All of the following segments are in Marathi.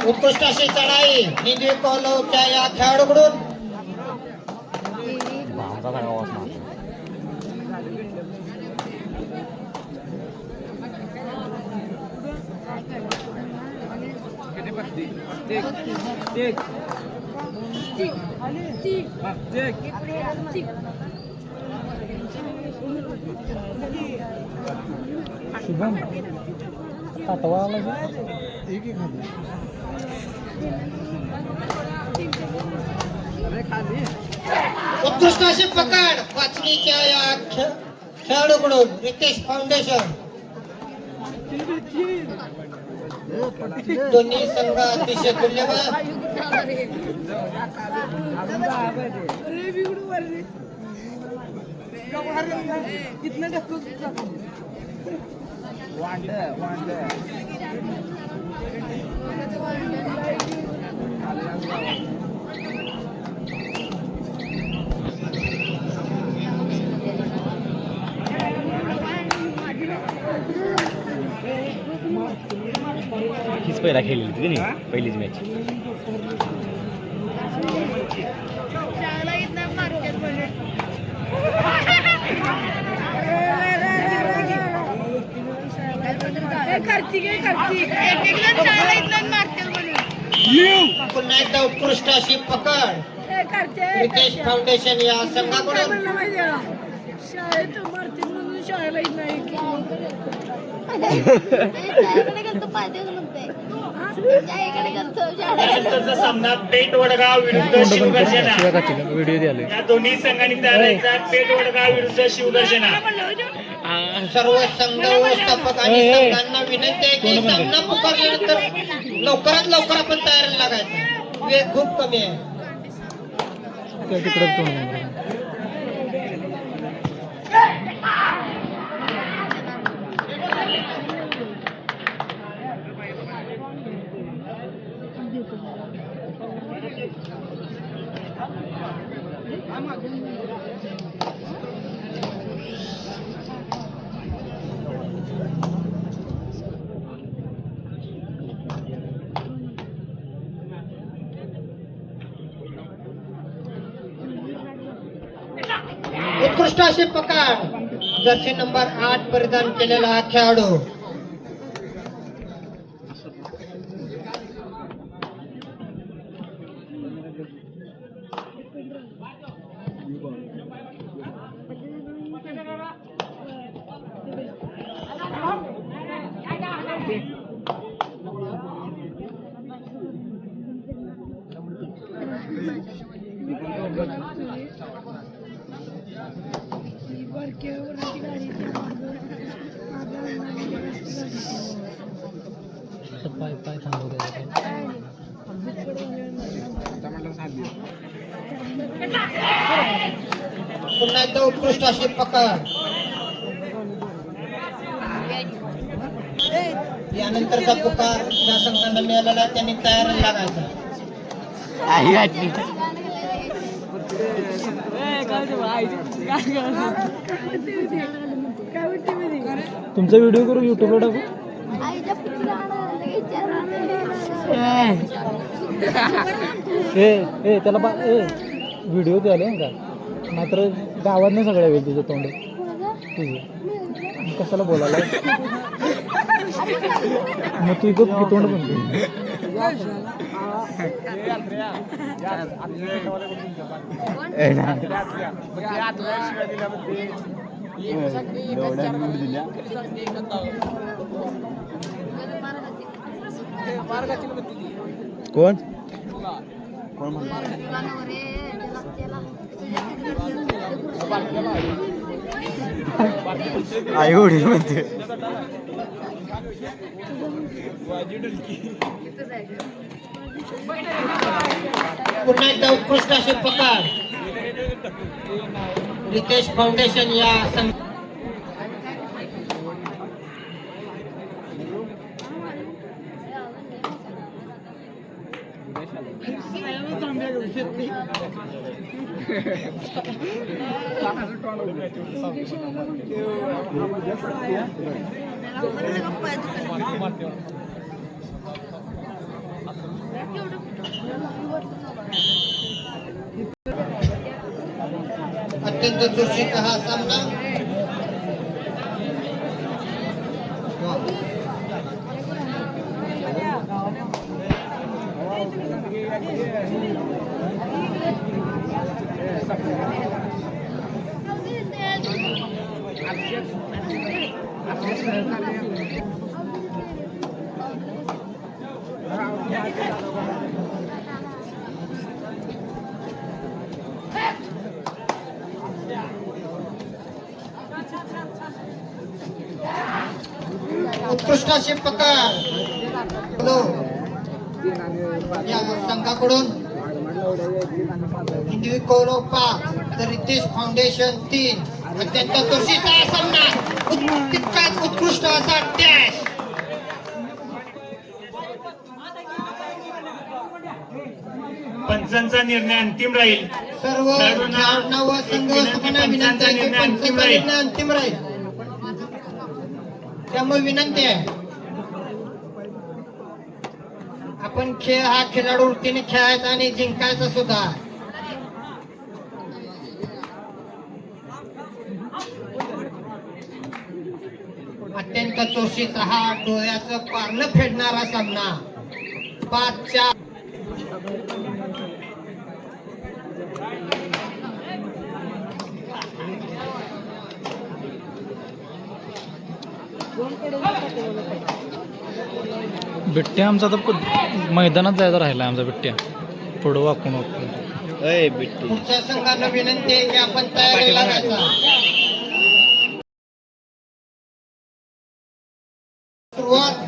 उत्कृष्ट अशी चढाई हिंदवी कोलवच्या या खेळाडूकडून शुभम ताटवाला उत्कृष्ट अशी पकड वाचणीच्या या खेळाडूकडून रितेश फाउंडेशन दोन्ही संघ अतिशय तुल्यबळ हीच पहिला खेळली होती नाही पहिलीच मॅच पुन्हा एकदा उत्कृष्ट अशी पकड रितेश फाउंडेशन या संघाकडून सामना पेठ वडगाव विरुद्ध शिवगर्जना व्हिडिओ द्याले या दोन्ही संघांनी तयार व्हायचा. पेठ वडगाव विरुद्ध शिवगर्जना. सर्व संघ व्यवस्थापक आणि संघांना विनंती आहे की सामना पुकारल्यानंतर लवकरात लवकर आपण तयारीला लागायचं. वेळ खूप कमी आहे. उत्कृष्ट अशी पकड जर्सी नंबर 8 परिधान केलेला हा खेळाडू पाय थांबवते पुन्हा एकदा उत्कृष्ट अशी पकड यानंतरचा पुकार ज्या संघांना मिळालेला आहे त्यांनी तयारीला लागायचा. तुमचा व्हिडिओ करू युट्यूबला टाकू. ए त्याला व्हिडिओ द्याले का नाहीतर गावात नाही सगळ्या वेळ तुझं तोंड तुझं कशाला बोलायला मग तू इथं तोंड बनते. कोण आई उडी म्हणते. पुन्हा एकदा उत्कृष्ट अशी पकड रितेश फाउंडेशन या अत्यंत चुरशीचा हा सामना. उत्कृष्ट अशी पकड या संघाकडून हिंदवी कौरव 5 तर रितेश फाउंडेशन 3. अत्यंत चुरशीचा हा सामना. तितकाच उत्कृष्ट असा डॅश. पंचांचा निर्णय अंतिम राहील. सर्व खेळाडूंना व संघ व्यवस्थापनाला विनंती आहे की पंचांचा निर्णय अंतिम राहील. त्यामुळे विनंती आहे आपण खेळ हा खेळाडू वृत्तीने खेळायचा आणि जिंकायचा सुद्धा. अत्यंत चोशीचा हा डोळ्याचं पारणं फेडणारा सामना. 5-4. बिट्ट्या आमचा तर मैदानात जायचा राहिला आमचा बिट्ट्या पुढं वाकून वाकून. पुढच्या संघाला विनंती आहे की आपण तयारी लागायचा. सुरुवात.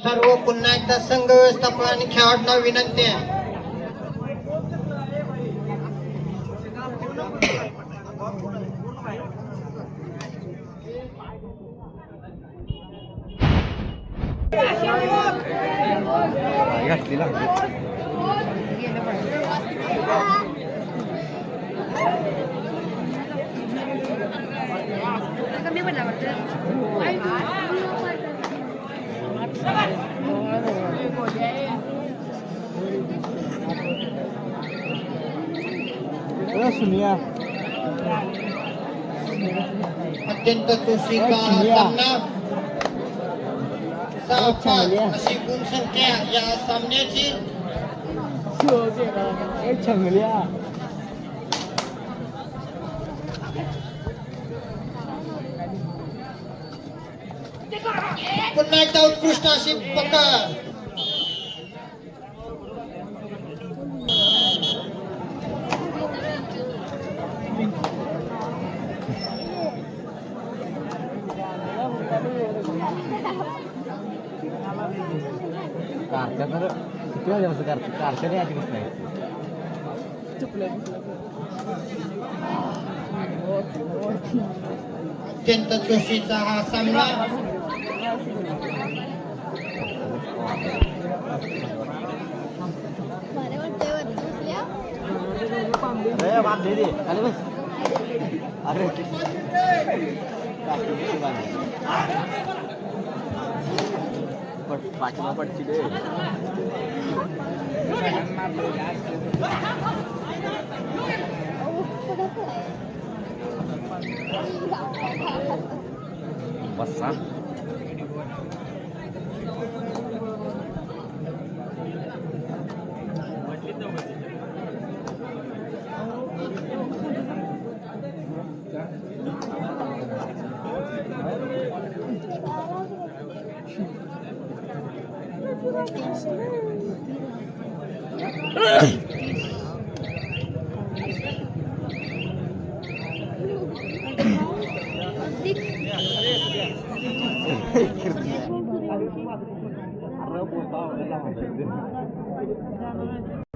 सर्व पुन्हा एकदा संघ व्यवस्थापन आणि खेळाडूंना विनंती आहे. अत्यंत चुरशीचा सामना. 6-5 अशी गुणसंख्या या सामन्याची. पुन्हा एकदा उत्कृष्ट अशी पकड. किती वाजेपासून कारच्या नाही आधी नाही. अत्यंत चुरशीचा हा सामना. अरे पाठवा पडची दे. बसा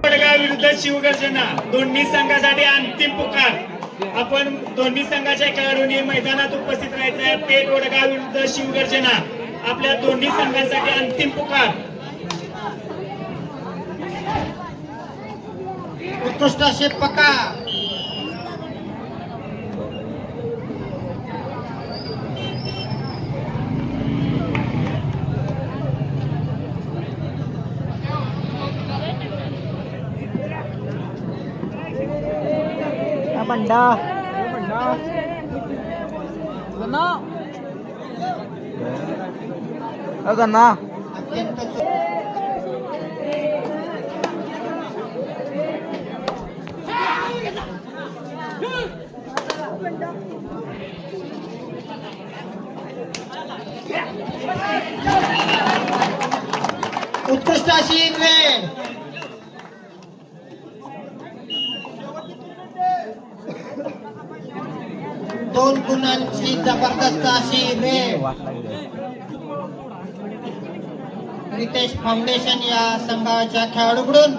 वडगाव विरुद्ध शिवगर्जना दोन्ही संघासाठी अंतिम पुकार. आपण दोन्ही संघाच्या खेळाडूंनी मैदानात उपस्थित राहायचं आहे. पेठ वडगाव विरुद्ध शिवगर्जना आपल्या दोन्ही संघांसाठी अंतिम पुकार. उत्कृष्ट असे पकार. बंडा गन्ना अत्यंत उत्कृष्ट अशी ट्रेन. दोन गुणांची जबरदस्त अशी रेड. रितेश फाउंडेशन या संघाच्या खेळाडूकडून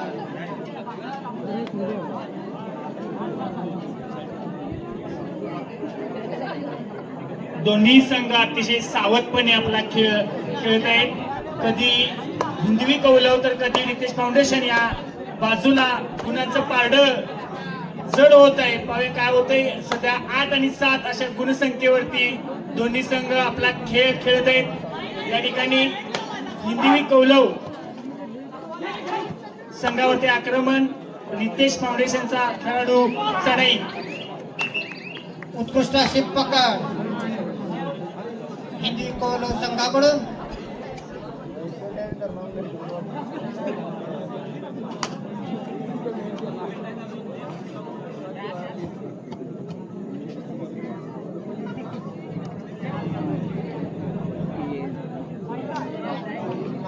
दोन्ही संघ अतिशय सावधपणे आपला खेळ खेळत आहेत. कधी हिंदवी कौलव तर कधी रितेश फाउंडेशन या बाजूला गुणांचं पारड जड होत आहे. पावे काय होतंय सध्या 8 आणि 7 अशा गुणसंख्येवरती दोन्ही संघ आपला खेळ खेळत आहेत. या ठिकाणी हिंदवी कौलव संघावरती आक्रमण. रितेश फाउंडेशनचा खेळाडू चढाई. उत्कृष्ट अशी पकड हिंदी कौलव संघाकडून.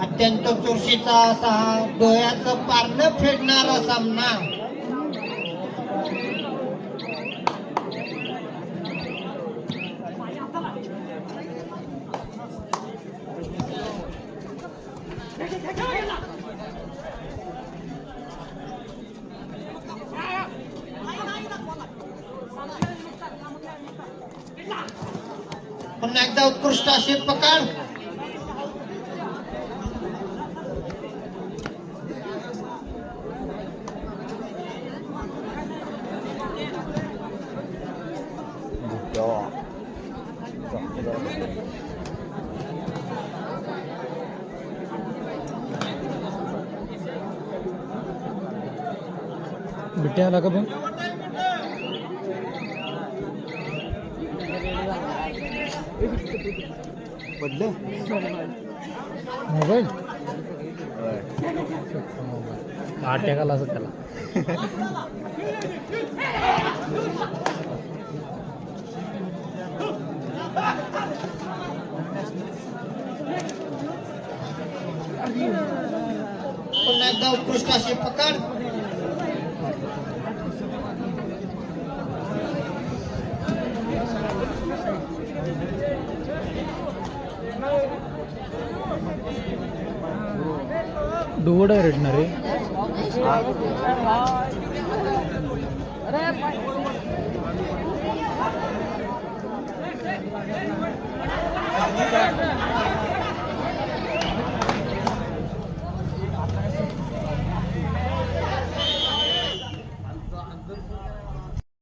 अत्यंत चुरशीचा असा हा डोळ्याचं पारणं फेडणारा सामना. पुन्हा एकदा उत्कृष्ट अशी पकड. बिट्टे आला का पण पडलं मोबाईल अटॅक आला असं त्याला. पुन्हा एकदा उत्कृष्ट अशी पकड. डुवड आहे रेटणार रे. अरे